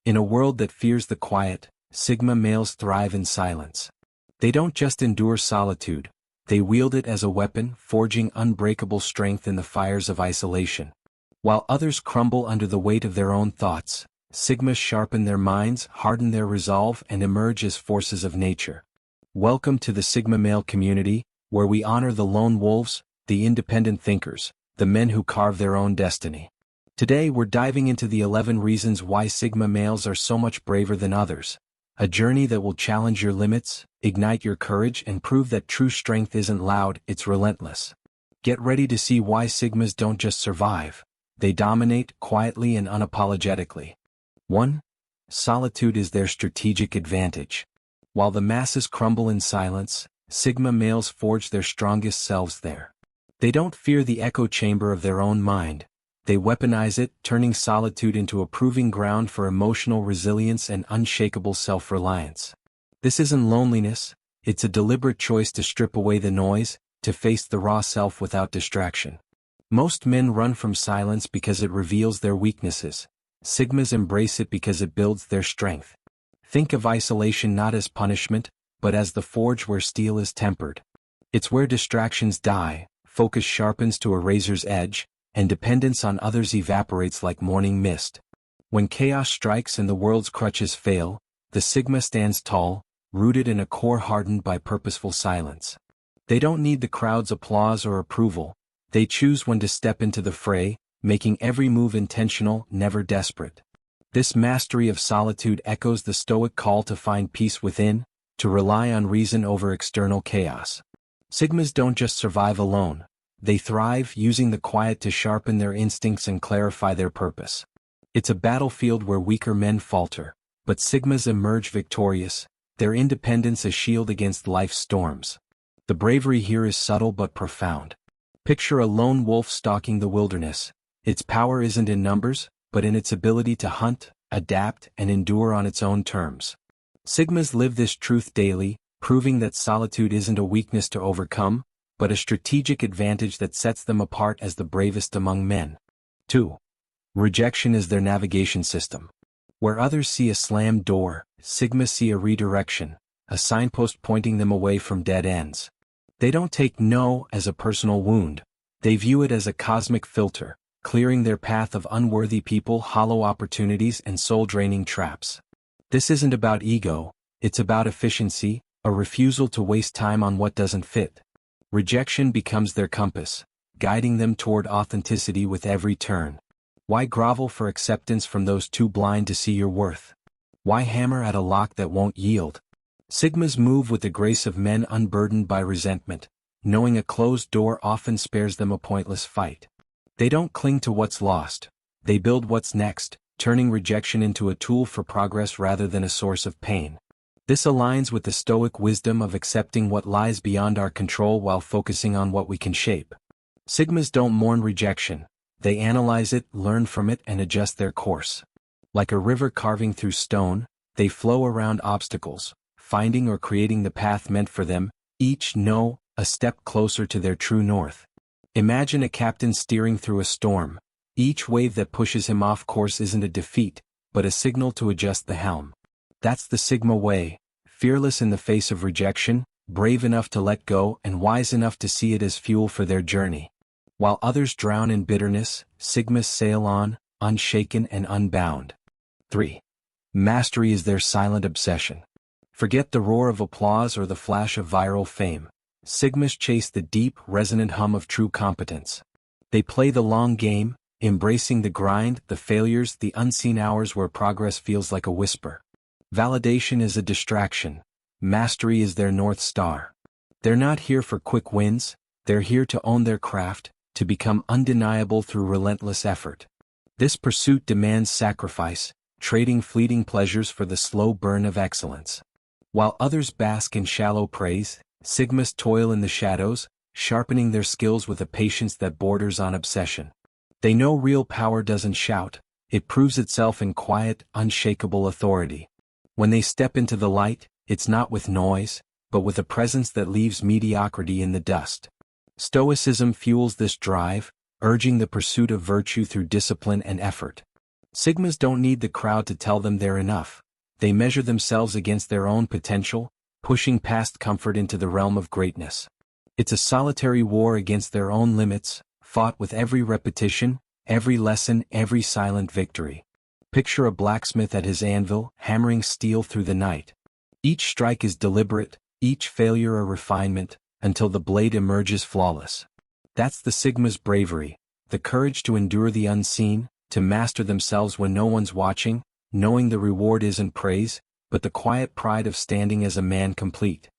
In a world that fears the quiet, Sigma males thrive in silence. They don't just endure solitude, they wield it as a weapon, forging unbreakable strength in the fires of isolation. While others crumble under the weight of their own thoughts, Sigmas sharpen their minds, harden their resolve, and emerge as forces of nature. Welcome to the Sigma male community, where we honor the lone wolves, the independent thinkers, the men who carve their own destiny. Today we're diving into the 11 reasons why Sigma males are so much braver than others. A journey that will challenge your limits, ignite your courage, and prove that true strength isn't loud, it's relentless. Get ready to see why Sigmas don't just survive, they dominate quietly and unapologetically. 1. Solitude is their strategic advantage. While the masses crumble in silence, Sigma males forge their strongest selves there. They don't fear the echo chamber of their own mind. They weaponize it, turning solitude into a proving ground for emotional resilience and unshakable self-reliance. This isn't loneliness, it's a deliberate choice to strip away the noise, to face the raw self without distraction. Most men run from silence because it reveals their weaknesses. Sigmas embrace it because it builds their strength. Think of isolation not as punishment, but as the forge where steel is tempered. It's where distractions die, focus sharpens to a razor's edge, and dependence on others evaporates like morning mist. When chaos strikes and the world's crutches fail, the Sigma stands tall, rooted in a core hardened by purposeful silence. They don't need the crowd's applause or approval, they choose when to step into the fray, making every move intentional, never desperate. This mastery of solitude echoes the Stoic call to find peace within, to rely on reason over external chaos. Sigmas don't just survive alone. They thrive, using the quiet to sharpen their instincts and clarify their purpose. It's a battlefield where weaker men falter, but Sigmas emerge victorious, their independence a shield against life's storms. The bravery here is subtle but profound. Picture a lone wolf stalking the wilderness. Its power isn't in numbers, but in its ability to hunt, adapt, and endure on its own terms. Sigmas live this truth daily, proving that solitude isn't a weakness to overcome, but a strategic advantage that sets them apart as the bravest among men. 2. Rejection is their navigation system. Where others see a slammed door, Sigmas see a redirection, a signpost pointing them away from dead ends. They don't take no as a personal wound, they view it as a cosmic filter, clearing their path of unworthy people, hollow opportunities, and soul-draining traps. This isn't about ego, it's about efficiency, a refusal to waste time on what doesn't fit. Rejection becomes their compass, guiding them toward authenticity with every turn. Why grovel for acceptance from those too blind to see your worth? Why hammer at a lock that won't yield? Sigmas move with the grace of men unburdened by resentment, knowing a closed door often spares them a pointless fight. They don't cling to what's lost, they build what's next, turning rejection into a tool for progress rather than a source of pain. This aligns with the Stoic wisdom of accepting what lies beyond our control while focusing on what we can shape. Sigmas don't mourn rejection, they analyze it, learn from it, and adjust their course. Like a river carving through stone, they flow around obstacles, finding or creating the path meant for them, each a step closer to their true north. Imagine a captain steering through a storm. Each wave that pushes him off course isn't a defeat, but a signal to adjust the helm. That's the Sigma way, fearless in the face of rejection, brave enough to let go, and wise enough to see it as fuel for their journey. While others drown in bitterness, Sigmas sail on, unshaken and unbound. 3. Mastery is their silent obsession. Forget the roar of applause or the flash of viral fame. Sigmas chase the deep, resonant hum of true competence. They play the long game, embracing the grind, the failures, the unseen hours where progress feels like a whisper. Validation is a distraction. Mastery is their North Star. They're not here for quick wins, they're here to own their craft, to become undeniable through relentless effort. This pursuit demands sacrifice, trading fleeting pleasures for the slow burn of excellence. While others bask in shallow praise, Sigmas toil in the shadows, sharpening their skills with a patience that borders on obsession. They know real power doesn't shout, it proves itself in quiet, unshakable authority. When they step into the light, it's not with noise, but with a presence that leaves mediocrity in the dust. Stoicism fuels this drive, urging the pursuit of virtue through discipline and effort. Sigmas don't need the crowd to tell them they're enough. They measure themselves against their own potential, pushing past comfort into the realm of greatness. It's a solitary war against their own limits, fought with every repetition, every lesson, every silent victory. Picture a blacksmith at his anvil, hammering steel through the night. Each strike is deliberate, each failure a refinement, until the blade emerges flawless. That's the Sigma's bravery, the courage to endure the unseen, to master themselves when no one's watching, knowing the reward isn't praise, but the quiet pride of standing as a man complete.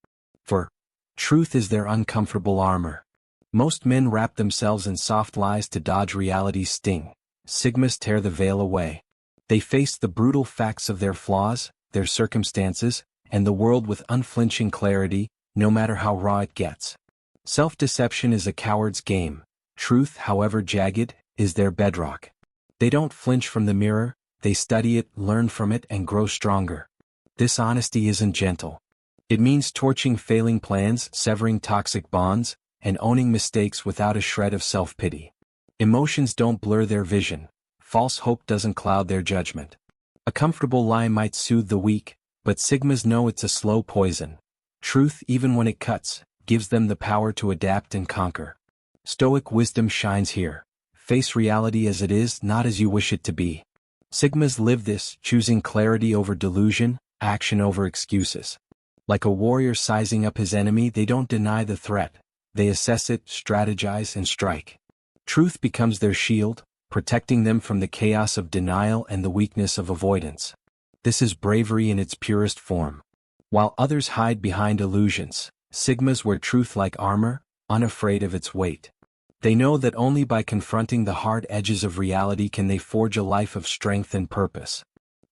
For truth is their uncomfortable armor. Most men wrap themselves in soft lies to dodge reality's sting. Sigmas tear the veil away. They face the brutal facts of their flaws, their circumstances, and the world with unflinching clarity, no matter how raw it gets. Self-deception is a coward's game. Truth, however jagged, is their bedrock. They don't flinch from the mirror, they study it, learn from it, and grow stronger. This honesty isn't gentle. It means torching failing plans, severing toxic bonds, and owning mistakes without a shred of self-pity. Emotions don't blur their vision. False hope doesn't cloud their judgment. A comfortable lie might soothe the weak, but Sigmas know it's a slow poison. Truth, even when it cuts, gives them the power to adapt and conquer. Stoic wisdom shines here. Face reality as it is, not as you wish it to be. Sigmas live this, choosing clarity over delusion, action over excuses. Like a warrior sizing up his enemy, they don't deny the threat. They assess it, strategize, and strike. Truth becomes their shield, protecting them from the chaos of denial and the weakness of avoidance. This is bravery in its purest form. While others hide behind illusions, Sigmas wear truth like armor, unafraid of its weight. They know that only by confronting the hard edges of reality can they forge a life of strength and purpose.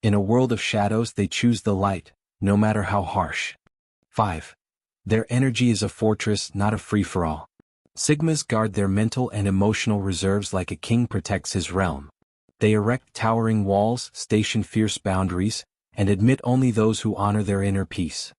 In a world of shadows, they choose the light, no matter how harsh. 5. Their energy is a fortress, not a free-for-all. Sigmas guard their mental and emotional reserves like a king protects his realm. They erect towering walls, station fierce boundaries, and admit only those who honor their inner peace.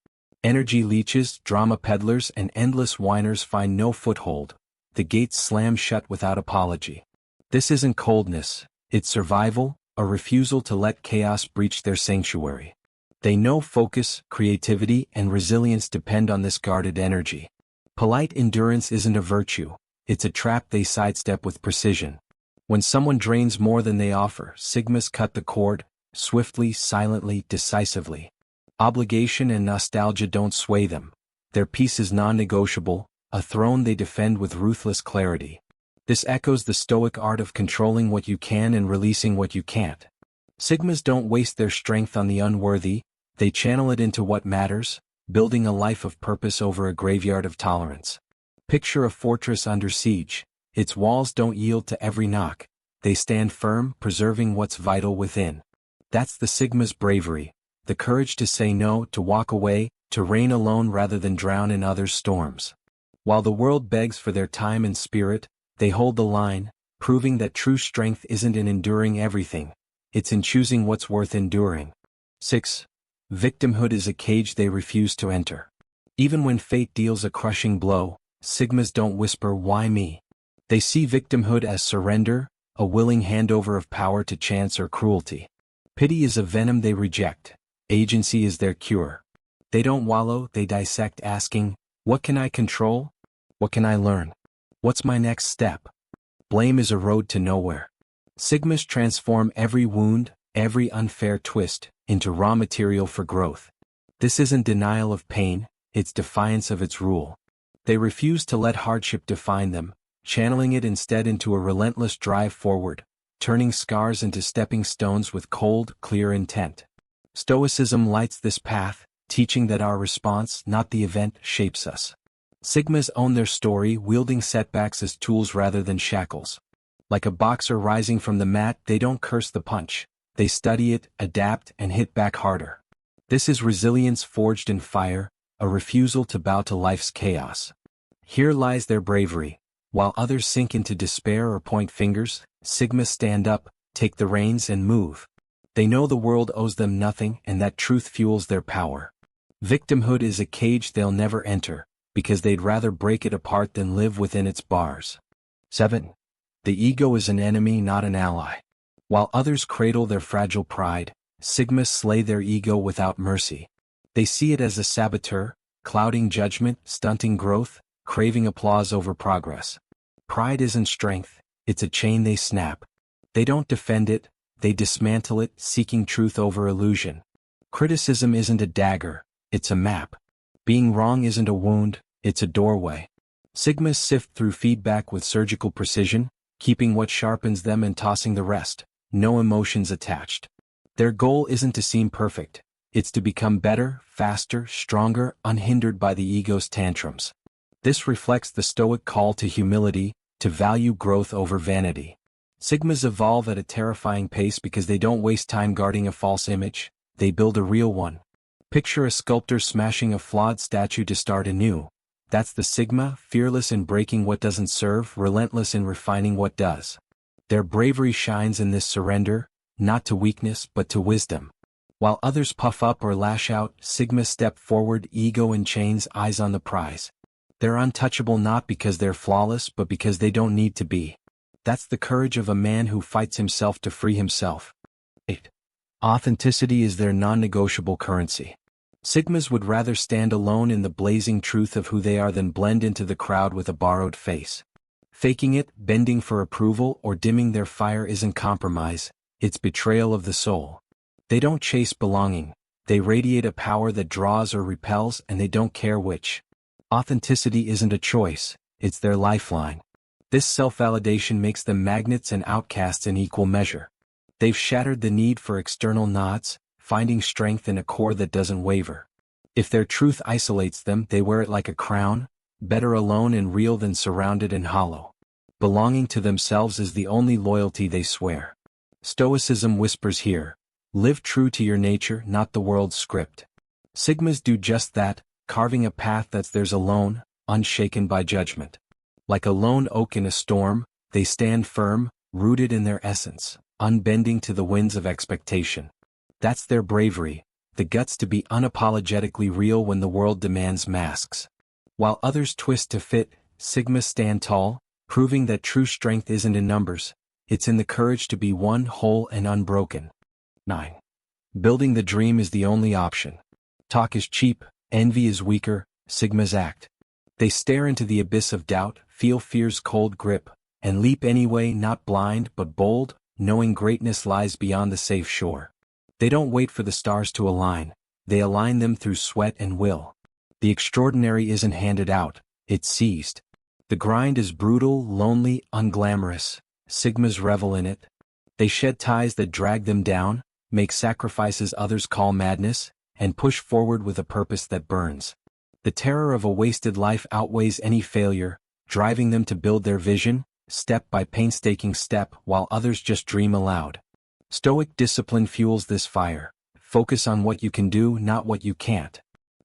Energy leeches, drama peddlers, and endless whiners find no foothold. The gates slam shut without apology. This isn't coldness, it's survival, a refusal to let chaos breach their sanctuary. They know focus, creativity, and resilience depend on this guarded energy. Polite endurance isn't a virtue, it's a trap they sidestep with precision. When someone drains more than they offer, Sigmas cut the cord, swiftly, silently, decisively. Obligation and nostalgia don't sway them. Their peace is non-negotiable, a throne they defend with ruthless clarity. This echoes the Stoic art of controlling what you can and releasing what you can't. Sigmas don't waste their strength on the unworthy, they channel it into what matters, building a life of purpose over a graveyard of tolerance. Picture a fortress under siege. Its walls don't yield to every knock. They stand firm, preserving what's vital within. That's the Sigma's bravery, the courage to say no, to walk away, to reign alone rather than drown in others' storms. While the world begs for their time and spirit, they hold the line, proving that true strength isn't in enduring everything, it's in choosing what's worth enduring. 6. Victimhood is a cage they refuse to enter. Even when fate deals a crushing blow, Sigmas don't whisper, "Why me?" They see victimhood as surrender, a willing handover of power to chance or cruelty. Pity is a venom they reject. Agency is their cure. They don't wallow, they dissect, asking, "What can I control? What can I learn? What's my next step?" Blame is a road to nowhere. Sigmas transform every wound, every unfair twist, into raw material for growth. This isn't denial of pain, it's defiance of its rule. They refuse to let hardship define them, channeling it instead into a relentless drive forward, turning scars into stepping stones with cold, clear intent. Stoicism lights this path, teaching that our response, not the event, shapes us. Sigmas own their story, wielding setbacks as tools rather than shackles. Like a boxer rising from the mat, they don't curse the punch. They study it, adapt, and hit back harder. This is resilience forged in fire, a refusal to bow to life's chaos. Here lies their bravery. While others sink into despair or point fingers, Sigmas stand up, take the reins and move. They know the world owes them nothing and that truth fuels their power. Victimhood is a cage they'll never enter, because they'd rather break it apart than live within its bars. 7. The ego is an enemy, not an ally. While others cradle their fragile pride, Sigmas slay their ego without mercy. They see it as a saboteur, clouding judgment, stunting growth, craving applause over progress. Pride isn't strength, it's a chain they snap. They don't defend it, they dismantle it, seeking truth over illusion. Criticism isn't a dagger, it's a map. Being wrong isn't a wound, it's a doorway. Sigmas sift through feedback with surgical precision, keeping what sharpens them and tossing the rest, no emotions attached. Their goal isn't to seem perfect, it's to become better, faster, stronger, unhindered by the ego's tantrums. This reflects the Stoic call to humility, to value growth over vanity. Sigmas evolve at a terrifying pace because they don't waste time guarding a false image, they build a real one. Picture a sculptor smashing a flawed statue to start anew. That's the Sigma, fearless in breaking what doesn't serve, relentless in refining what does. Their bravery shines in this surrender, not to weakness but to wisdom. While others puff up or lash out, Sigma step forward, ego in chains, eyes on the prize. They're untouchable not because they're flawless but because they don't need to be. That's the courage of a man who fights himself to free himself. 8. Authenticity is their non-negotiable currency. Sigmas would rather stand alone in the blazing truth of who they are than blend into the crowd with a borrowed face. Faking it, bending for approval, or dimming their fire isn't compromise, it's betrayal of the soul. They don't chase belonging, they radiate a power that draws or repels, and they don't care which. Authenticity isn't a choice, it's their lifeline. This self-validation makes them magnets and outcasts in equal measure. They've shattered the need for external nods, finding strength in a core that doesn't waver. If their truth isolates them, they wear it like a crown, better alone and real than surrounded and hollow. Belonging to themselves is the only loyalty they swear. Stoicism whispers here, live true to your nature, not the world's script. Sigmas do just that, carving a path that's theirs alone, unshaken by judgment. Like a lone oak in a storm, they stand firm, rooted in their essence, unbending to the winds of expectation. That's their bravery, the guts to be unapologetically real when the world demands masks. While others twist to fit, Sigmas stand tall, proving that true strength isn't in numbers, it's in the courage to be one, whole and unbroken. 9. Building the dream is the only option. Talk is cheap, envy is weaker, Sigmas act. They stare into the abyss of doubt, feel fear's cold grip, and leap anyway, not blind but bold, knowing greatness lies beyond the safe shore. They don't wait for the stars to align, they align them through sweat and will. The extraordinary isn't handed out, it's seized. The grind is brutal, lonely, unglamorous, Sigmas revel in it. They shed ties that drag them down, make sacrifices others call madness, and push forward with a purpose that burns. The terror of a wasted life outweighs any failure, driving them to build their vision, step by painstaking step, while others just dream aloud. Stoic discipline fuels this fire. Focus on what you can do, not what you can't.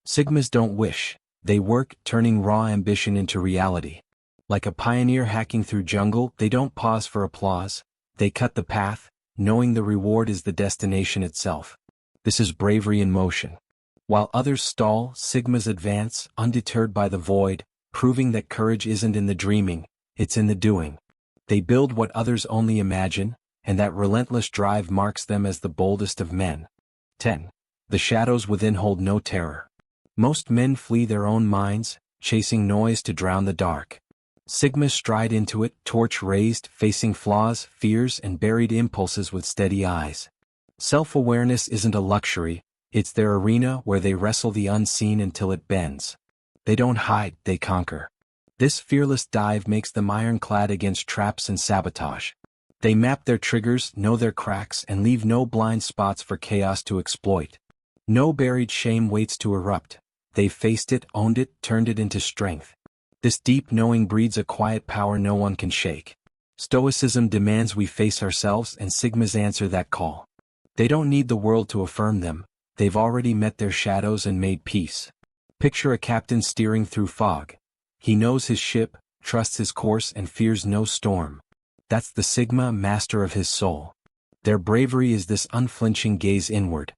Sigmas don't wish, they work, turning raw ambition into reality. Like a pioneer hacking through jungle, they don't pause for applause, they cut the path, knowing the reward is the destination itself. This is bravery in motion. While others stall, Sigmas advance, undeterred by the void, proving that courage isn't in the dreaming, it's in the doing. They build what others only imagine, and that relentless drive marks them as the boldest of men. 10. The shadows within hold no terror. Most men flee their own minds, chasing noise to drown the dark. Sigmas stride into it, torch raised, facing flaws, fears, and buried impulses with steady eyes. Self-awareness isn't a luxury, it's their arena where they wrestle the unseen until it bends. They don't hide, they conquer. This fearless dive makes them ironclad against traps and sabotage. They map their triggers, know their cracks, and leave no blind spots for chaos to exploit. No buried shame waits to erupt. They've faced it, owned it, turned it into strength. This deep knowing breeds a quiet power no one can shake. Stoicism demands we face ourselves, and Sigmas answer that call. They don't need the world to affirm them, they've already met their shadows and made peace. Picture a captain steering through fog. He knows his ship, trusts his course, and fears no storm. That's the Sigma, master of his soul. Their bravery is this unflinching gaze inward.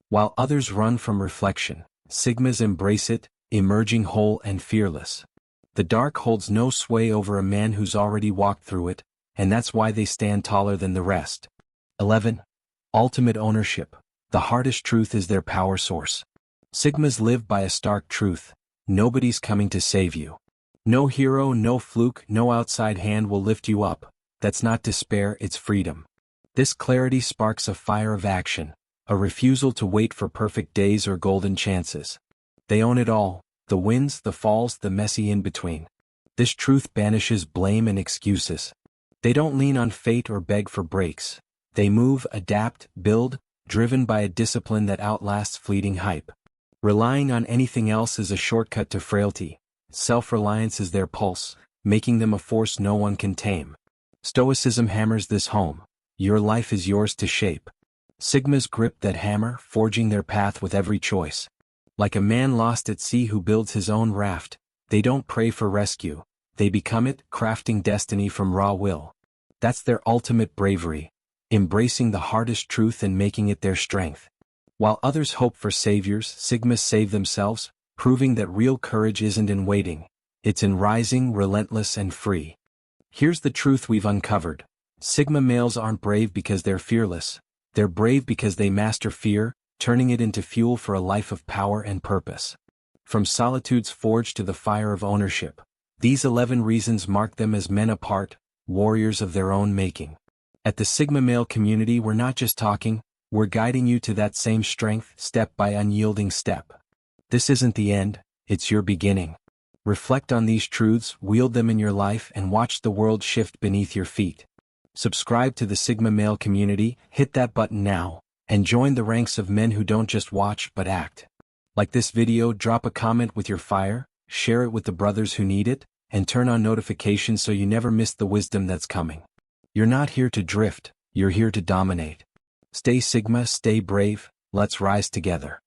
While others run from reflection, Sigmas embrace it, emerging whole and fearless. The dark holds no sway over a man who's already walked through it, and that's why they stand taller than the rest. 11. Ultimate ownership. The hardest truth is their power source. Sigmas live by a stark truth: nobody's coming to save you. No hero, no fluke, no outside hand will lift you up. That's not despair, it's freedom. This clarity sparks a fire of action, a refusal to wait for perfect days or golden chances. They own it all: the wins, the falls, the messy in-between. This truth banishes blame and excuses. They don't lean on fate or beg for breaks. They move, adapt, build, driven by a discipline that outlasts fleeting hype. Relying on anything else is a shortcut to frailty. Self-reliance is their pulse, making them a force no one can tame. Stoicism hammers this home: your life is yours to shape. Sigmas grip that hammer, forging their path with every choice. Like a man lost at sea who builds his own raft, they don't pray for rescue, they become it, crafting destiny from raw will. That's their ultimate bravery, embracing the hardest truth and making it their strength. While others hope for saviors, Sigmas save themselves, proving that real courage isn't in waiting, it's in rising, relentless and free. Here's the truth we've uncovered: Sigma males aren't brave because they're fearless. They're brave because they master fear, turning it into fuel for a life of power and purpose. From Solitude's forge to the fire of ownership, these 11 reasons mark them as men apart, warriors of their own making. At the Sigma male community, we're not just talking, we're guiding you to that same strength, step by unyielding step. This isn't the end, it's your beginning. Reflect on these truths, wield them in your life, and watch the world shift beneath your feet. Subscribe to the Sigma male community, hit that button now, and join the ranks of men who don't just watch but act. Like this video, drop a comment with your fire, share it with the brothers who need it, and turn on notifications so you never miss the wisdom that's coming. You're not here to drift, you're here to dominate. Stay Sigma, stay brave, let's rise together.